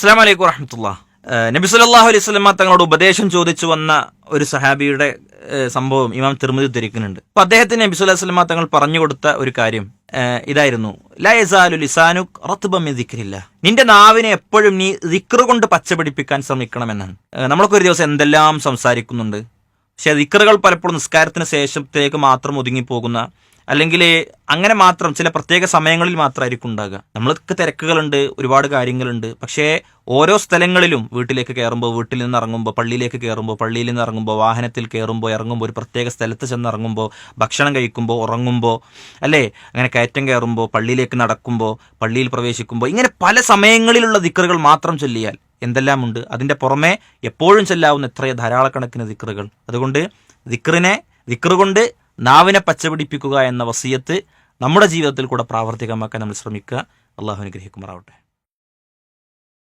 അസ്സലാമു അലൈക്കും വറഹ്മത്തുള്ളാഹി. നബി സല്ലല്ലാഹു അലൈഹി വസല്ലം തങ്ങളോട് ഉപദേശം ചോദിച്ചു വന്ന ഒരു സഹാബിയുടെ സംഭവം ഇമാം തിർമിദി ഉദ്ധരിക്കുന്നുണ്ട്. അപ്പൊ അദ്ദേഹത്തിന് നബി സല്ലല്ലാഹു അലൈഹി വസല്ലം തങ്ങൾ പറഞ്ഞു കൊടുത്ത ഒരു കാര്യം ഇതായിരുന്നു: ലാ യസാലു ലിസാനുക റത്ബൻ മിൻ ദിക്രില്ലാഹ്. നിന്റെ നാവിനെ എപ്പോഴും നീ ദിക്ർ കൊണ്ട് പച്ചപിടിപ്പിക്കാൻ ശ്രമിക്കണമെന്നാണ്. നമ്മളൊക്കെ ഒരു ദിവസം എന്തെല്ലാം സംസാരിക്കുന്നുണ്ട്, പക്ഷെ ദിക്റുകൾ പലപ്പോഴും നിസ്കാരത്തിന് ശേഷത്തേക്ക് മാത്രം ഒതുങ്ങിപ്പോകുന്ന, അല്ലെങ്കിൽ അങ്ങനെ മാത്രം ചില പ്രത്യേക സമയങ്ങളിൽ മാത്രമായിരിക്കും ഉണ്ടാകുക. നമ്മൾക്ക് തിരക്കുകളുണ്ട്, ഒരുപാട് കാര്യങ്ങളുണ്ട്. പക്ഷേ ഓരോ സ്ഥലങ്ങളിലും വീട്ടിലേക്ക് കയറുമ്പോൾ, വീട്ടിൽ നിന്ന് ഇറങ്ങുമ്പോൾ, പള്ളിയിലേക്ക് കയറുമ്പോൾ, പള്ളിയിൽ നിന്ന് ഇറങ്ങുമ്പോൾ, വാഹനത്തിൽ കയറുമ്പോൾ, ഇറങ്ങുമ്പോൾ, ഒരു പ്രത്യേക സ്ഥലത്ത് ചെന്ന് ഇറങ്ങുമ്പോൾ, ഭക്ഷണം കഴിക്കുമ്പോൾ, ഉറങ്ങുമ്പോൾ, അല്ലേ, അങ്ങനെ കയറ്റം കയറുമ്പോൾ, പള്ളിയിലേക്ക് നടക്കുമ്പോൾ, പള്ളിയിൽ പ്രവേശിക്കുമ്പോൾ, ഇങ്ങനെ പല സമയങ്ങളിലുള്ള ദിക്റുകൾ മാത്രം ചൊല്ലിയാൽ എന്തെല്ലാമുണ്ട്. അതിൻ്റെ പുറമെ എപ്പോഴും ചെല്ലാവുന്ന എത്രയോ ധാരാളക്കണക്കിന് ദിക്റുകൾ. അതുകൊണ്ട് ദിക്റ് കൊണ്ട് നാവിനെ പച്ചപിടിപ്പിക്കുക എന്ന വസിയത്ത് നമ്മുടെ ജീവിതത്തിൽ കൂടെ പ്രാവർത്തികമാക്കാൻ നമ്മൾ ശ്രമിക്കുക. അള്ളാഹു അനുഗ്രഹിക്കുമാറാവട്ടെ.